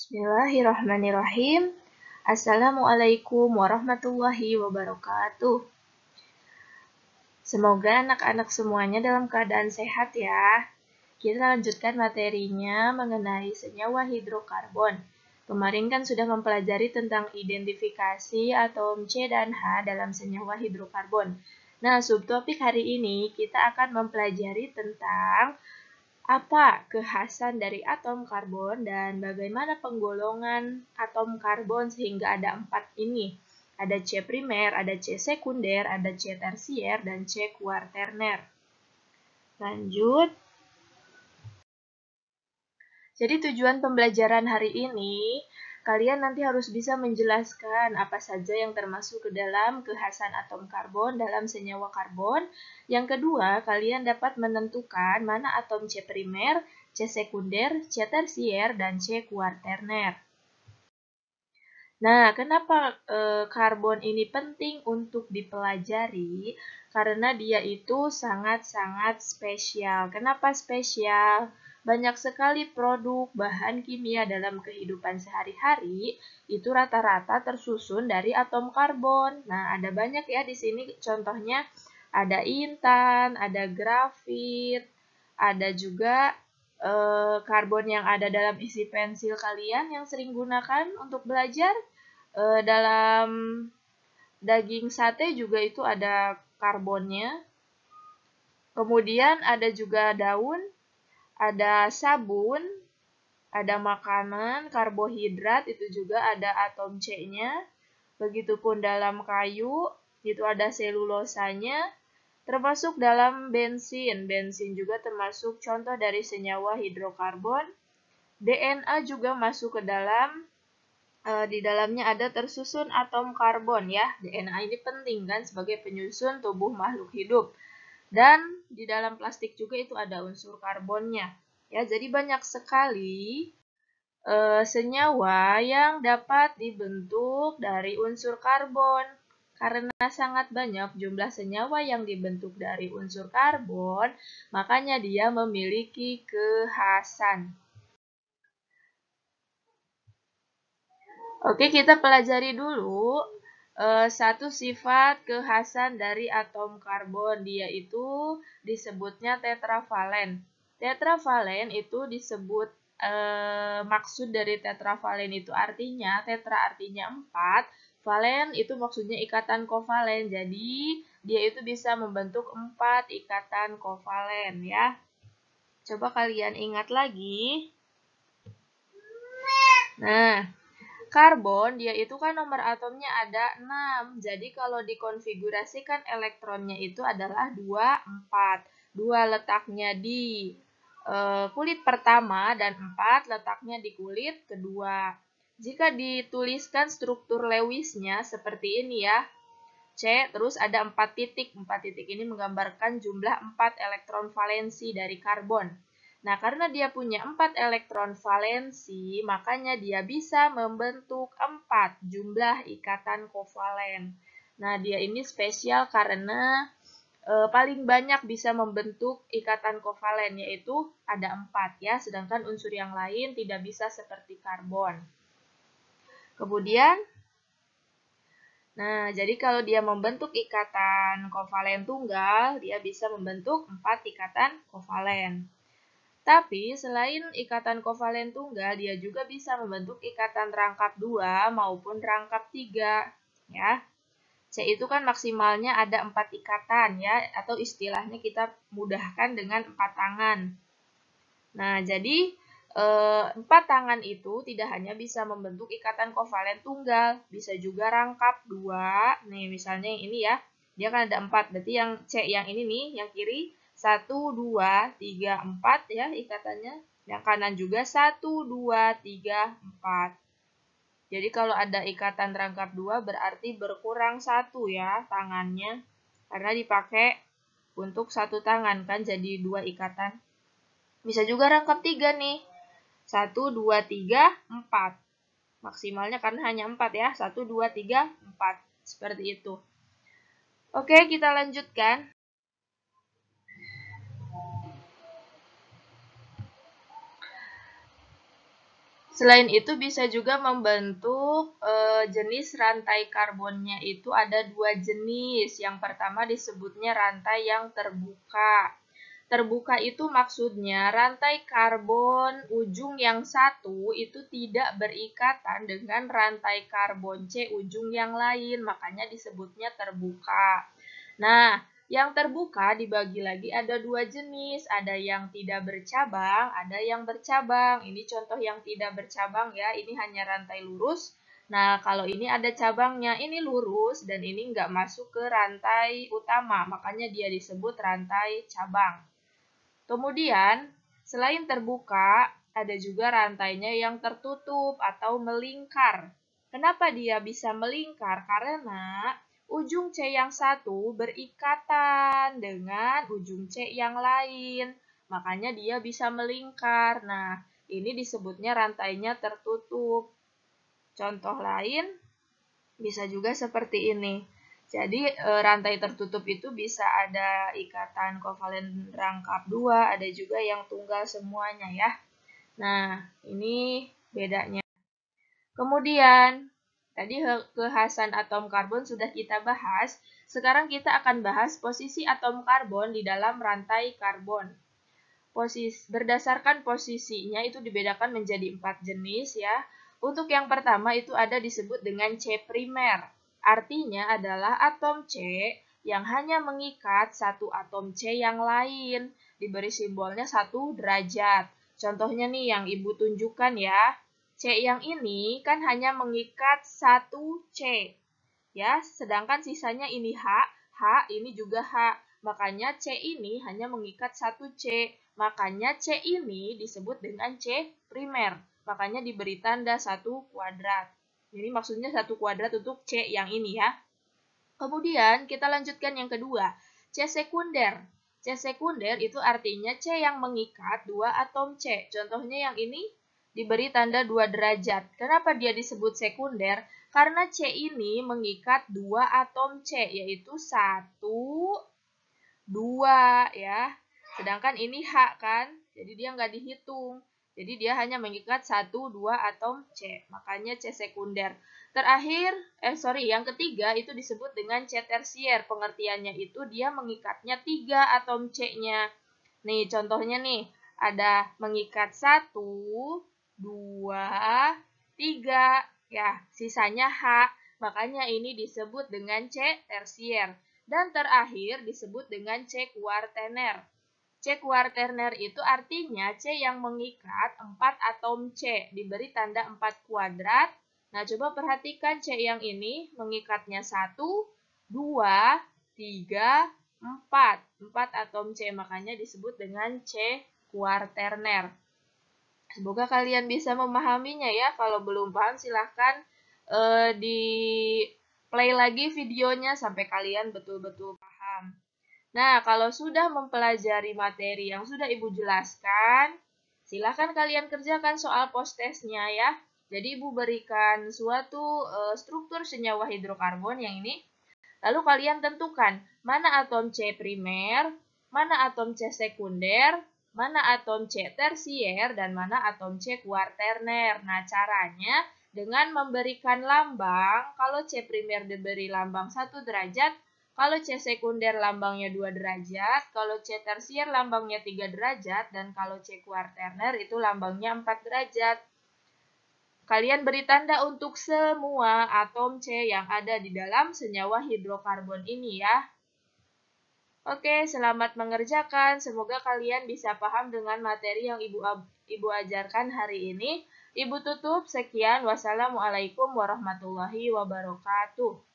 Bismillahirrahmanirrahim. Assalamualaikum warahmatullahi wabarakatuh. Semoga anak-anak semuanya dalam keadaan sehat ya. Kita lanjutkan materinya mengenai senyawa hidrokarbon. Kemarin kan sudah mempelajari tentang identifikasi atom C dan H dalam senyawa hidrokarbon. Nah, subtopik hari ini kita akan mempelajari tentang apa kekhasan dari atom karbon dan bagaimana penggolongan atom karbon sehingga ada 4 ini. Ada C primer, ada C sekunder, ada C tersier, dan C kuaterner. Lanjut. Jadi tujuan pembelajaran hari ini, kalian nanti harus bisa menjelaskan apa saja yang termasuk ke dalam kekhasan atom karbon dalam senyawa karbon. Yang kedua, kalian dapat menentukan mana atom C primer, C sekunder, C tersier, dan C kuaterner. Nah, kenapa karbon ini penting untuk dipelajari? Karena dia itu sangat-sangat spesial. Kenapa spesial? Banyak sekali produk bahan kimia dalam kehidupan sehari-hari itu rata-rata tersusun dari atom karbon. Nah, ada banyak ya di sini contohnya ada intan, ada grafit, ada juga karbon yang ada dalam isi pensil kalian yang sering gunakan untuk belajar. Dalam daging sate juga itu ada karbonnya. Kemudian ada juga daun, ada sabun, ada makanan, karbohidrat, itu juga ada atom C-nya. Begitupun dalam kayu, itu ada selulosanya. Termasuk dalam bensin. Bensin juga termasuk contoh dari senyawa hidrokarbon. DNA juga masuk ke dalam. Di dalamnya ada tersusun atom karbon ya. DNA ini penting kan sebagai penyusun tubuh makhluk hidup. Dan di dalam plastik juga itu ada unsur karbonnya. Ya, jadi banyak sekali senyawa yang dapat dibentuk dari unsur karbon. Karena sangat banyak jumlah senyawa yang dibentuk dari unsur karbon, makanya dia memiliki kekhasan. Oke, kita pelajari dulu satu sifat kekhasan dari atom karbon. Dia itu disebutnya tetravalen. Tetravalen itu disebut maksud dari tetravalen itu artinya, tetra artinya 4, valen itu maksudnya ikatan kovalen. Jadi, dia itu bisa membentuk 4 ikatan kovalen ya. Coba kalian ingat lagi. Nah, karbon, dia itu kan nomor atomnya ada 6. Jadi kalau dikonfigurasikan elektronnya itu adalah 2, 4. 2 letaknya di kulit pertama dan 4 letaknya di kulit kedua. Jika dituliskan struktur Lewisnya seperti ini ya. C, terus ada 4 titik. 4 titik ini menggambarkan jumlah 4 elektron valensi dari karbon. Nah, karena dia punya 4 elektron valensi, makanya dia bisa membentuk 4 jumlah ikatan kovalen. Nah, dia ini spesial karena paling banyak bisa membentuk ikatan kovalen, yaitu ada 4 ya, sedangkan unsur yang lain tidak bisa seperti karbon. Kemudian, nah, jadi kalau dia membentuk ikatan kovalen tunggal, dia bisa membentuk 4 ikatan kovalen. Tapi selain ikatan kovalen tunggal, dia juga bisa membentuk ikatan rangkap 2 maupun rangkap 3 ya. C itu kan maksimalnya ada 4 ikatan ya, atau istilahnya kita mudahkan dengan 4 tangan. Nah, jadi 4 tangan itu tidak hanya bisa membentuk ikatan kovalen tunggal, bisa juga rangkap 2. Nih, misalnya yang ini ya, dia kan ada 4, berarti yang C yang ini nih, yang kiri 1, 2, 3, 4 ya ikatannya. Yang kanan juga 1, 2, 3, 4. Jadi kalau ada ikatan rangkap 2 berarti berkurang 1 ya tangannya. Karena dipakai untuk 1 tangan kan jadi 2 ikatan. Bisa juga rangkap 3 nih. 1, 2, 3, 4. Maksimalnya karena hanya 4 ya. 1, 2, 3, 4. Seperti itu. Oke, kita lanjutkan. Selain itu bisa juga membentuk jenis rantai karbonnya itu ada dua jenis. Yang pertama disebutnya rantai yang terbuka. Terbuka itu maksudnya rantai karbon ujung yang satu itu tidak berikatan dengan rantai karbon C ujung yang lain, makanya disebutnya terbuka. Nah, yang terbuka dibagi lagi ada dua jenis, ada yang tidak bercabang, ada yang bercabang. Ini contoh yang tidak bercabang ya, ini hanya rantai lurus. Nah, kalau ini ada cabangnya, ini lurus dan ini nggak masuk ke rantai utama, makanya dia disebut rantai cabang. Kemudian, selain terbuka, ada juga rantainya yang tertutup atau melingkar. Kenapa dia bisa melingkar? Karena ujung C yang satu berikatan dengan ujung C yang lain. Makanya dia bisa melingkar. Nah, ini disebutnya rantainya tertutup. Contoh lain bisa juga seperti ini. Jadi rantai tertutup itu bisa ada ikatan kovalen rangkap dua, ada juga yang tunggal semuanya ya. Nah, ini bedanya. Kemudian, tadi kekhasan atom karbon sudah kita bahas. Sekarang kita akan bahas posisi atom karbon di dalam rantai karbon. Berdasarkan posisinya itu dibedakan menjadi 4 jenis ya. Untuk yang pertama itu ada disebut dengan C primer. Artinya adalah atom C yang hanya mengikat satu atom C yang lain. Diberi simbolnya 1 derajat. Contohnya nih yang Ibu tunjukkan ya. C yang ini kan hanya mengikat 1 C. Ya, sedangkan sisanya ini H ini juga H. Makanya C ini hanya mengikat 1 C. Makanya C ini disebut dengan C primer. Makanya diberi tanda 1 kuadrat. Jadi maksudnya 1 kuadrat untuk C yang ini ya. Kemudian kita lanjutkan yang kedua, C sekunder. C sekunder itu artinya C yang mengikat 2 atom C. Contohnya yang ini diberi tanda 2 derajat. Kenapa dia disebut sekunder? Karena C ini mengikat 2 atom C, yaitu 1, 2 ya. Sedangkan ini H kan, jadi dia nggak dihitung. Jadi dia hanya mengikat 1, 2 atom C. Makanya C sekunder. Terakhir, yang ketiga itu disebut dengan C tersier. Pengertiannya itu dia mengikatnya 3 atom C-nya. Nih, contohnya nih, ada mengikat 1, 2, 3. Ya, sisanya H. Makanya ini disebut dengan C tersier. Dan terakhir disebut dengan C kuartener. C kuartener itu artinya C yang mengikat 4 atom C, diberi tanda 4 kuadrat. Nah, coba perhatikan C yang ini mengikatnya 1, 2, 3, 4. 4 atom C, makanya disebut dengan C kuartener. Semoga kalian bisa memahaminya ya. Kalau belum paham silahkan di play lagi videonya sampai kalian betul-betul paham. Nah, kalau sudah mempelajari materi yang sudah Ibu jelaskan, silakan kalian kerjakan soal post-testnya ya. Jadi Ibu berikan suatu struktur senyawa hidrokarbon yang ini, lalu kalian tentukan mana atom C primer, mana atom C sekunder, mana atom C tersier, dan mana atom C kuarterner. Nah, caranya dengan memberikan lambang, kalau C primer diberi lambang 1 derajat, kalau C sekunder lambangnya 2 derajat, kalau C tersier lambangnya 3 derajat, dan kalau C kuarterner itu lambangnya 4 derajat. Kalian beri tanda untuk semua atom C yang ada di dalam senyawa hidrokarbon ini ya. Oke, selamat mengerjakan. Semoga kalian bisa paham dengan materi yang Ibu ajarkan hari ini. Ibu tutup, sekian. Wassalamualaikum warahmatullahi wabarakatuh.